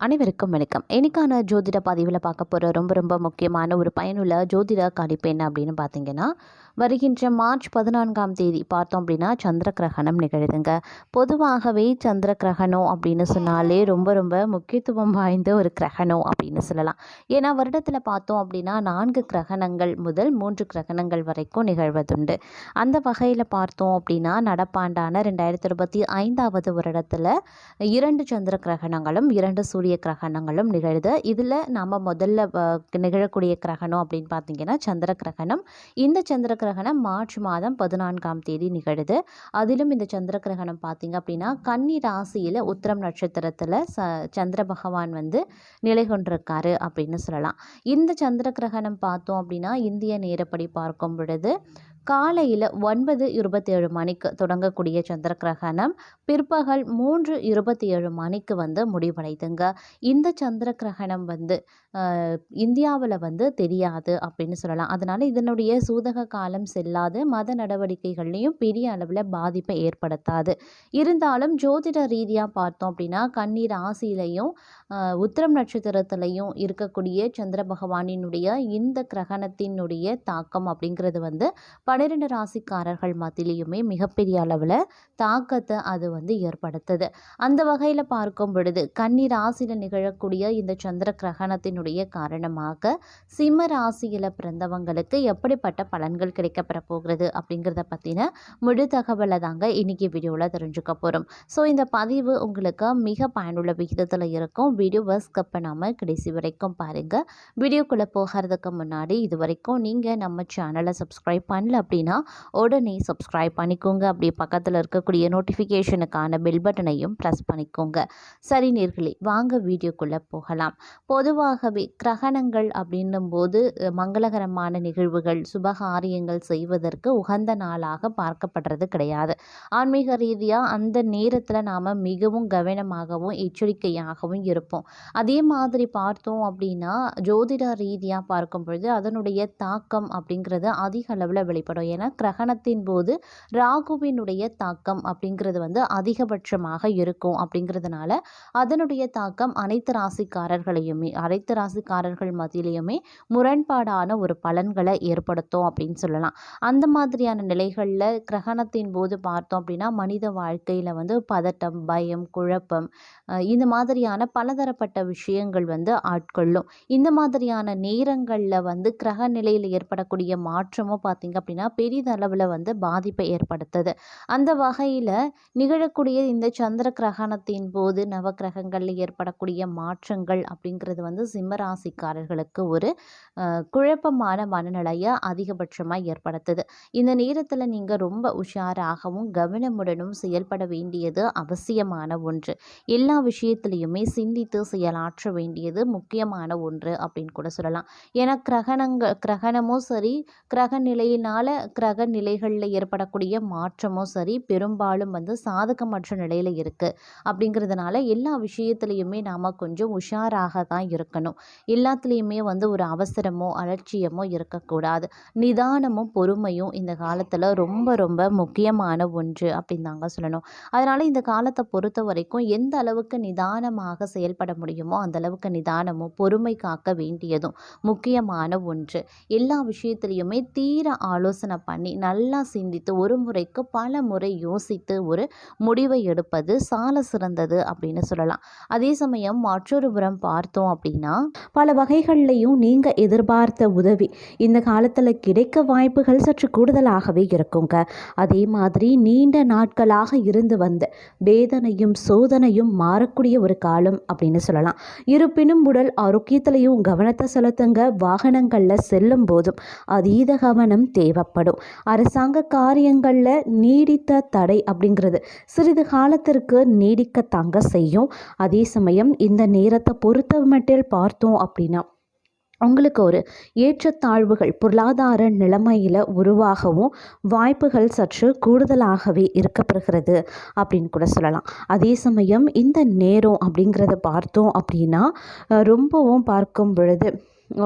அனைவருக்கும் வணக்கம். இன்னைக்கான ஜோதிட பதிவில் பார்க்க போகிற ரொம்ப முக்கியமான ஒரு பயனுள்ள ஜோதிட கணிப்பு என்ன அப்படின்னு பார்த்தீங்கன்னா, வருகின்ற மார்ச் 14ஆம் தேதி பார்த்தோம் அப்படின்னா சந்திர கிரகணம் நிகழுதுங்க. பொதுவாகவே சந்திர கிரகணம் அப்படின்னு சொன்னாலே ரொம்ப முக்கியத்துவம் வாய்ந்த ஒரு கிரகணம் அப்படின்னு சொல்லலாம். ஏன்னா வருடத்தில் பார்த்தோம் அப்படின்னா 4 கிரகணங்கள் முதல் 3 கிரகணங்கள் வரைக்கும் நிகழ்வதுண்டு. அந்த வகையில் பார்த்தோம் அப்படின்னா நடப்பாண்டான 2025ஆவது வருடத்தில் 2 சந்திர கிரகணங்களும் 2 சூரிய கிரகணங்களும் நிகழுது. இதில் நம்ம முதல்ல நிகழக்கூடிய கிரகணம் அப்படின்னு பார்த்தீங்கன்னா சந்திர கிரகணம். இந்த சந்திர கிரகணம் மார்ச் மாதம் 14ஆம் தேதி நிகழுது. அதிலும் இந்த சந்திர கிரகணம் பார்த்தீங்க அப்படின்னா கன்னி ராசியில் உத்திரம் நட்சத்திரத்தில் சந்திர பகவான் நிலை கொண்டிருக்காரு அப்படின்னு சொல்லலாம். இந்த சந்திர கிரகணம் பார்த்தோம் அப்படின்னா இந்திய நேரப்படி பார்க்கும் பொழுது காலையில் 9:27 மணிக்கு தொடங்கக்கூடிய சந்திர கிரகணம் பிற்பகல் 3:27 மணிக்கு முடிவடைதுங்க. இந்த சந்திர கிரகணம் இந்தியாவில் தெரியாது அப்படின்னு சொல்லலாம். அதனால் இதனுடைய சூதக காலம் செல்லாது, மத நடவடிக்கைகள்லையும் பெரிய அளவில் பாதிப்பை ஏற்படுத்தாது. இருந்தாலும் ஜோதிட ரீதியாக பார்த்தோம் அப்படின்னா கன்னி ராசியிலையும் உத்திரம் நட்சத்திரத்திலையும் இருக்கக்கூடிய சந்திர பகவானினுடைய இந்த கிரகணத்தினுடைய தாக்கம் அப்படிங்கிறது 12 ராசிக்காரர்கள் மத்தியிலையுமே மிகப்பெரிய அளவில் தாக்கத்தை அது ஏற்படுத்துது. அந்த வகையில் பார்க்கும் பொழுது கன்னி ராசியில் நிகழக்கூடிய இந்த சந்திர கிரகணத்தினுடைய காரணமாக சிம்ம ராசியில் பிறந்தவங்களுக்கு எப்படிப்பட்ட பலன்கள் கிடைக்கப்பெற போகிறது அப்படிங்கிறத பற்றின முழு தகவலை தாங்க இன்னைக்கு வீடியோவில் தெரிஞ்சுக்க போகிறோம். ஸோ இந்த பதிவு உங்களுக்கு மிக பயனுள்ள விகிதத்தில் இருக்கும். வீடியோவை ஸ்கிப் பண்ணாமல் கடைசி வரைக்கும் பாருங்கள். வீடியோக்குள்ளே போகிறதுக்கு முன்னாடி இது வரைக்கும் நீங்கள் நம்ம சேனலை சப்ஸ்கிரைப் பண்ணல அப்படின்னா உடனே சப்ஸ்கிரைப் பண்ணிக்கோங்க. அப்படியே பக்கத்தில் இருக்கக்கூடிய நோட்டிஃபிகேஷனுக்கான பெல் பட்டனையும் ப்ரெஸ் பண்ணிக்கோங்க. சரி நேர்களே, வாங்க வீடியோக்குள்ளே போகலாம். பொதுவாகவே கிரகணங்கள் அப்படின்னும் போது மங்களகரமான நிகழ்வுகள் சுபகாரியங்கள் செய்வதற்கு உகந்த நாளாக பார்க்கப்படுறது கிடையாது. ஆன்மீக ரீதியாக அந்த நேரத்தில் நாம் மிகவும் கவனமாகவும் எச்சரிக்கையாகவும் இருப்போம். அதே மாதிரி பார்த்தோம் அப்படின்னா ஜோதிட ரீதியாக பார்க்கும் பொழுது அதனுடைய தாக்கம் அப்படிங்கிறது அதிக அளவில் வெளிப்படும். ஏன்னா கிரகணத்தின் போது ராகுவினுடைய தாக்கம் அப்படிங்கிறது அதிகபட்சமாக இருக்கும். அப்படிங்கிறதுனால அதனுடைய தாக்கம் அனைத்து ராசிக்காரர்கள் மத்தியிலையுமே முரண்பாடான ஒரு பலன்களை ஏற்படுத்தும் அப்படின்னு சொல்லலாம். அந்த மாதிரியான நிலைகளில் கிரகணத்தின் போது பார்த்தோம் அப்படின்னா மனித வாழ்க்கையில் பதட்டம், பயம், குழப்பம் இந்த மாதிரியான பலதரப்பட்ட விஷயங்கள் ஆட்கொள்ளும். இந்த மாதிரியான நேரங்களில் கிரக நிலையில் ஏற்படக்கூடிய மாற்றமும் பார்த்திங்க அப்படின்னா பெரிதளவில் பாதிப்பை ஏற்படுத்துது. அந்த வகையில் நிகழக்கூடிய இந்த சந்திர கிரகணத்தின் போது நவக்கிரகங்களில் ஏற்படக்கூடிய மாற்றங்கள் அப்படிங்கிறது சிம்ம ராசிக்காரர்களுக்கு ஒரு குழப்பமான மனநிலையை அதிகபட்சமாக ஏற்படுத்துது. இந்த நேரத்தில் நீங்கள் ரொம்ப உஷாராகவும் கவனமுடனும் செயல்பட வேண்டியது அவசியமான ஒன்று. எல்லா விஷயத்திலையுமே சிந்தித்து செயலாற்ற வேண்டியது முக்கியமான ஒன்று அப்படின்னு கூட சொல்லலாம். ஏன்னா கிரகணமும் சரி, கிரக நிலைகளில் ஏற்படக்கூடிய மாற்றமும் சரி பெரும்பாலும் சாதகமற்ற நிலையில் இருக்குது. அப்படிங்கிறதுனால எல்லா விஷயத்துலையுமே நாம் கொஞ்சம் உஷாராக தான் இருக்கணும். எல்லாத்துலேயுமே ஒரு அவசரமோ அலட்சியமோ இருக்கக்கூடாது. நிதானமும் பொறுமையும் இந்த காலத்தில் ரொம்ப முக்கியமான ஒன்று அப்படின்னு தாங்க சொல்லணும். அதனால் இந்த காலத்தை பொறுத்த வரைக்கும் எந்த அளவுக்கு நிதானமாக செயல்பட முடியுமோ அந்த அளவுக்கு நிதானமும் பொறுமை காக்க வேண்டியதும் முக்கியமான ஒன்று. எல்லா விஷயத்திலையுமே தீர ஆலோசனை பண்ணி நல்லா சிந்தித்து ஒரு முறைக்கு பல முறை யோசித்து ஒரு முடிவை எடுப்பது சால சிறந்தது அப்படின்னு சொல்லலாம். அதே சமயம் மற்றொரு புறம் பார்த்தோம் அப்படின்னா பல வகைகள்லையும் நீங்கள் எதிர்பார்த்த உதவி இந்த காலத்தில் கிடைக்க வாய்ப்புகள் சற்று கூடுதலாகவே இருக்குங்க. அதே மாதிரி நீண்ட நாட்களாக இருந்து வந்த வேதனையும் சோதனையும் மாறக்கூடிய ஒரு காலம் அப்படின்னு சொல்லலாம். இருப்பினும் உடல் ஆரோக்கியத்திலையும் கவனத்தை செலுத்துங்க. வாகனங்களில் செல்லும் போதும் அதீத கவனம் தேவைப்படும். அரசாங்க காரியங்களில் நீடித்த தடை அப்படிங்கிறது சிறிது காலத்திற்கு நீடிக்க தாங்க செய்யும். அதே சமயம் இந்த நேரத்தை பொறுத்த மட்டில் பார்த்தோம் அப்படின்னா உங்களுக்கு ஒரு ஏற்றத்தாழ்வுகள் பொருளாதார நிலைமையில் உருவாகவும் வாய்ப்புகள் சற்று கூடுதலாகவே இருக்கப்படுகிறது அப்படின்னு கூட சொல்லலாம். அதே சமயம் இந்த நேரம் அப்படிங்கிறத பார்த்தோம் அப்படின்னா ரொம்பவும் பார்க்கும் பொழுது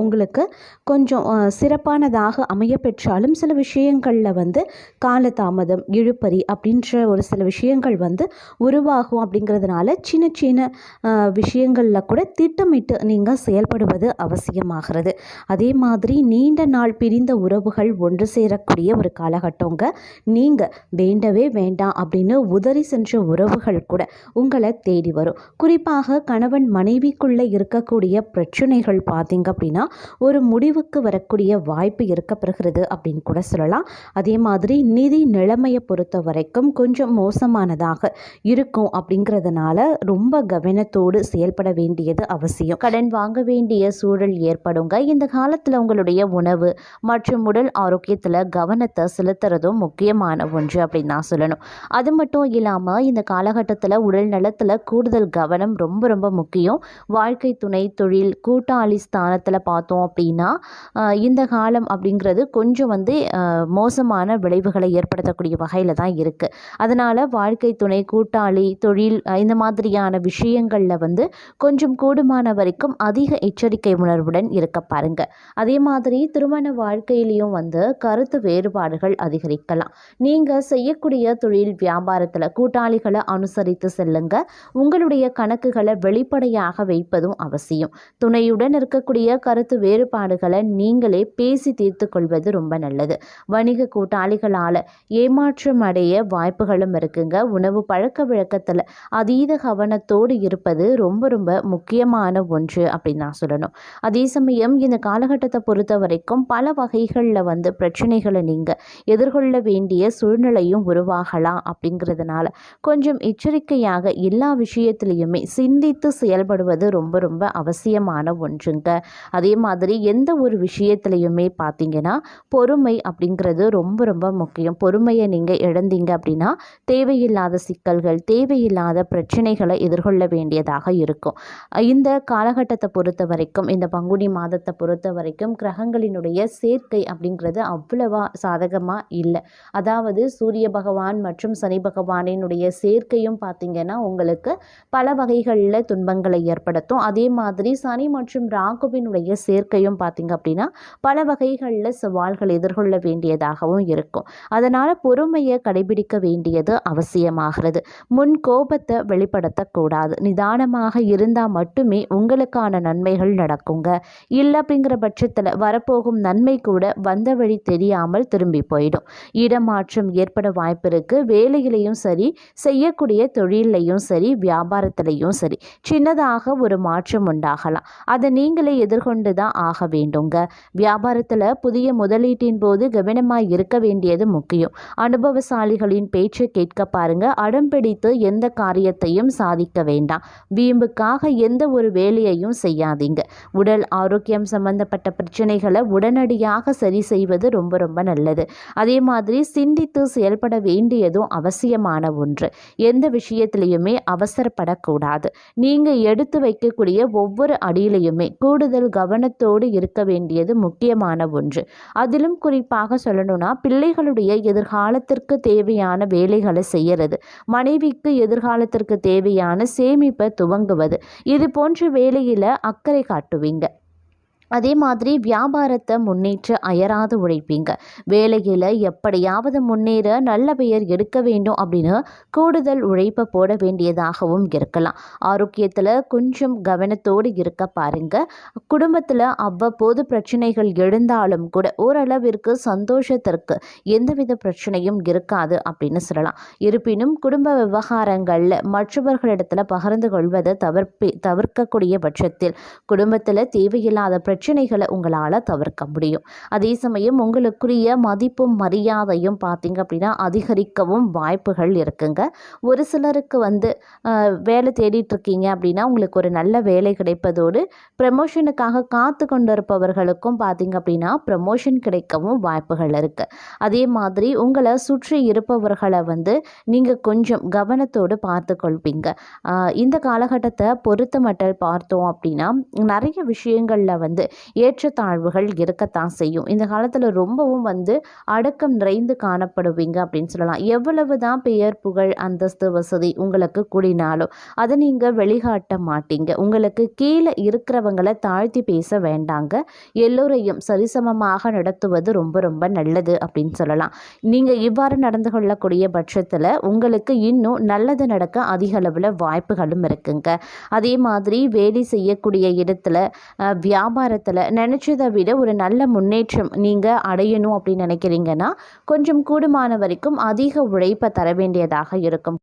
உங்களுக்கு கொஞ்சம் சிறப்பானதாக அமைய பெற்றாலும் சில விஷயங்களில் வந்து காலதாமதம் இழுபறி அப்படின்ற ஒரு சில விஷயங்கள் வந்து உருவாகும். அப்படிங்கிறதுனால சின்ன சின்ன விஷயங்களில் கூட திட்டமிட்டு நீங்கள் செயல்படுவது அவசியமாகிறது. அதே மாதிரி நீண்ட நாள் பிரிந்த உறவுகள் ஒன்று சேரக்கூடிய ஒரு காலகட்டங்க. நீங்கள் வேண்டவே வேண்டாம் அப்படின்னு உதறி சென்ற உறவுகள் கூட உங்களை தேடி வரும். குறிப்பாக கணவன் மனைவிக்குள்ளே இருக்கக்கூடிய பிரச்சனைகள் பார்த்தீங்க அப்படின்னா ஒரு முடிவுக்கு வரக்கூடிய வாய்ப்பு இருக்கப்படுகிறது அப்படின்னு கூட சொல்லலாம். அதே மாதிரி நிதி நிலைமையை பொறுத்த வரைக்கும் கொஞ்சம் மோசமானதாக இருக்கும். அப்படிங்கிறதுனால ரொம்ப கவனத்தோடு செயல்பட வேண்டியது அவசியம். கடன் வாங்க வேண்டிய சூழல் ஏற்படுங்க. இந்த காலத்தில் உங்களுடைய உணவு மற்றும் உடல் ஆரோக்கியத்தில் கவனத்தை செலுத்துறதும் முக்கியமான ஒன்று அப்படின்னு நான் சொல்லணும். அது மட்டும் இல்லாமல் இந்த காலகட்டத்தில் உடல் நலத்தில் கூடுதல் கவனம் ரொம்ப ரொம்ப முக்கியம். வாழ்க்கை துணை, தொழில், கூட்டாளி ஸ்தானத்தில் பார்த்தோம் அப்படின்னா இந்த காலம் அப்படிங்கிறது கொஞ்சம் வந்து மோசமான விளைவுகளை ஏற்படுத்தக்கூடிய வகையில் தான் இருக்குது. அதனால் வாழ்க்கை துணை, கூட்டாளி, தொழில் இந்த மாதிரியான விஷயங்களில் வந்து கொஞ்சம் கூடுமான வரைக்கும் அதிக எச்சரிக்கை உணர்வுடன் இருக்க பாருங்க. அதே மாதிரி திருமண வாழ்க்கையிலையும் வந்து கருத்து வேறுபாடுகள் அதிகரிக்கலாம். நீங்கள் செய்யக்கூடிய தொழில் வியாபாரத்தில் கூட்டாளிகளை அனுசரித்து செல்லுங்க. உங்களுடைய கணக்குகளை வெளிப்படையாக வைப்பதும் அவசியம். துணையுடன் இருக்கக்கூடிய கருத்து வேறுபாடுகளை நீங்களே பேசி தீர்த்து கொள்வது ரொம்ப நல்லது. வணிக கூட்டாளிகளால் ஏமாற்றம் அடைய வாய்ப்புகளும் இருக்குங்க. உணவு பழக்க வழக்கத்தில் அதீத கவனத்தோடு இருப்பது ரொம்ப ரொம்ப முக்கியமான ஒன்று அப்படின்னு நான் சொல்லணும். அதே சமயம் இந்த காலகட்டத்தை பொறுத்த வரைக்கும் பல வகைகளில் வந்து பிரச்சனைகளை நீங்கள் எதிர்கொள்ள வேண்டிய சூழ்நிலையும் உருவாகலாம். அப்படிங்கிறதுனால கொஞ்சம் எச்சரிக்கையாக எல்லா விஷயத்திலையுமே சிந்தித்து செயல்படுவது ரொம்ப ரொம்ப அவசியமான ஒன்றுங்க. அதே மாதிரி எந்த ஒரு விஷயத்துலையுமே பார்த்தீங்கன்னா பொறுமை அப்படிங்கிறது ரொம்ப ரொம்ப முக்கியம். பொறுமையை நீங்கள் இழந்தீங்க அப்படின்னா தேவையில்லாத சிக்கல்கள், தேவையில்லாத பிரச்சனைகளை எதிர்கொள்ள வேண்டியதாக இருக்கும். இந்த காலகட்டத்தை பொறுத்த வரைக்கும், இந்த பங்குனி மாதத்தை பொறுத்த வரைக்கும் கிரகங்களினுடைய சேர்க்கை அப்படிங்கிறது அவ்வளவா சாதகமாக இல்லை. அதாவது சூரிய பகவான் மற்றும் சனி பகவானினுடைய சேர்க்கையும் பார்த்தீங்கன்னா உங்களுக்கு பல வகைகளில் துன்பங்களை ஏற்படுத்தும். அதே மாதிரி சனி மற்றும் ராகுவினுடைய சேர்க்கையும் பார்த்தீங்க அப்படின்னா பல வகைகளில் சவால்கள் எதிர்கொள்ள வேண்டியதாகவும் இருக்கும். அதனால் பொறுமையை கடைபிடிக்க வேண்டியது அவசியமாகிறது. முன் கோபத்தை வெளிப்படுத்தக்கூடாது. நிதானமாக இருந்தால் மட்டுமே உங்களுக்கான நன்மைகள் நடக்குங்க. இல்லை அப்படிங்கிற பட்சத்தில் வரப்போகும் நன்மை கூட வந்த வழி தெரியாமல் திரும்பி போயிடும். இடமாற்றம் ஏற்பட வாய்ப்பு இருக்குது. வேலையிலையும் சரி, செய்யக்கூடிய தொழிலையும் சரி, வியாபாரத்திலையும் சரி சின்னதாக ஒரு மாற்றம் உண்டாகலாம். அதை நீங்களே எதிர்கொண்டு தான் ஆக வேண்டுங்க. வியாபாரத்தில் புதிய முதலீட்டின் போது கவனமாக இருக்க வேண்டியது முக்கியம். அனுபவசாலிகளின் பேச்சை கேட்க பாருங்க. அடம்பிடித்து எந்த காரியத்தையும் சாதிக்க வேண்டாம். வீம்புக்காக எந்த ஒரு வேலையையும் செய்யாதீங்க. உடல் ஆரோக்கியம் சம்பந்தப்பட்ட பிரச்சனைகளை உடனடியாக சரி செய்வது ரொம்ப ரொம்ப நல்லது. அதே மாதிரி சிந்தித்து செயல்பட வேண்டியதும் அவசியமான ஒன்று. எந்த விஷயத்திலையுமே அவசரப்படக்கூடாது. நீங்கள் எடுத்து வைக்கக்கூடிய ஒவ்வொரு அடியிலையுமே கூடுதல் கவனத்தோடு இருக்க வேண்டியது முக்கியமான ஒன்று. அதிலும் குறிப்பாக சொல்லணும்னா பிள்ளைகளுடைய எதிர்காலத்திற்கு தேவையான வேலைகளை செய்யறது, மனைவிக்கு எதிர்காலத்திற்கு தேவையான சேமிப்பை துவங்குவது, இது போன்ற வேலையில் அக்கறை காட்டுவீங்க. அதே மாதிரி வியாபாரத்தை முன்னேற்ற அயராது உழைப்பீங்க. வேலையில் எப்படியாவது முன்னேற நல்ல பெயர் எடுக்க வேண்டும் அப்படின்னு கூடுதல் உழைப்பை போட வேண்டியதாகவும் இருக்கலாம். ஆரோக்கியத்தில் கொஞ்சம் கவனத்தோடு இருக்க பாருங்க. குடும்பத்தில் அவ்வப்போது பிரச்சனைகள் எழுந்தாலும் கூட ஓரளவிற்கு சந்தோஷத்திற்கு எந்தவித பிரச்சனையும் இருக்காது அப்படின்னு சொல்லலாம். இருப்பினும் குடும்ப விவகாரங்களில் மற்றவர்களிடத்தில் பகிர்ந்து கொள்வதை தவிர்க்கக்கூடிய பட்சத்தில் குடும்பத்தில் தேவையில்லாத பிரச்சனைகளை உங்களால் தவிர்க்க முடியும். அதே சமயம் உங்களுக்குரிய மதிப்பும் மரியாதையும் பார்த்தீங்க அப்படின்னா அதிகரிக்கவும் வாய்ப்புகள் இருக்குங்க. ஒரு சிலருக்கு வந்து வேலை தேடிட்டு இருக்கீங்க அப்படின்னா உங்களுக்கு ஒரு நல்ல வேலை கிடைப்பதோடு ப்ரமோஷனுக்காக காத்து கொண்டு இருப்பவர்களுக்கும் பார்த்தீங்க அப்படின்னா ப்ரமோஷன் கிடைக்கவும் வாய்ப்புகள் இருக்குது. அதே மாதிரி உங்களை சுற்றி இருப்பவர்களை வந்து நீங்கள் கொஞ்சம் கவனத்தோடு பார்த்து கொள்வீங்க. இந்த காலகட்டத்தை பொறுத்த மட்டும் பார்த்தோம் அப்படின்னா நிறைய விஷயங்களில் வந்து ஏற்றத்தாழ்வுகள் இருக்கத்தான் செய்யும். இந்த காலத்தில் ரொம்பவும் அடக்கம் நிறைந்து காணப்படுவீங்க அப்படின்னு சொல்லலாம். எவ்வளவு தான் பெயர் புகழ் அந்தஸ்து வசதி உங்களுக்கு கூடினாலும் அதை நீங்கள் வெளிக்காட்ட மாட்டீங்க. உங்களுக்கு கீழே இருக்கிறவங்களை தாழ்த்தி பேச வேண்டாங்க. எல்லோரையும் சரிசமமாக நடத்துவது ரொம்ப ரொம்ப நல்லது அப்படின்னு சொல்லலாம். நீங்கள் இவ்வாறு நடந்து கொள்ளக்கூடிய பட்சத்தில் உங்களுக்கு இன்னும் நல்லது நடக்க அதிக அளவில் வாய்ப்புகளும் இருக்குங்க. அதே மாதிரி வேலை செய்யக்கூடிய இடத்துல வியாபாரத்தில் நினச்சதை விட ஒரு நல்ல முன்னேற்றம் நீங்கள் அடையணும் அப்படின்னு நினைக்கிறீங்கன்னா கொஞ்சம் கூடுமான வரைக்கும் அதிக உழைப்பை தர வேண்டியதாக இருக்கும்.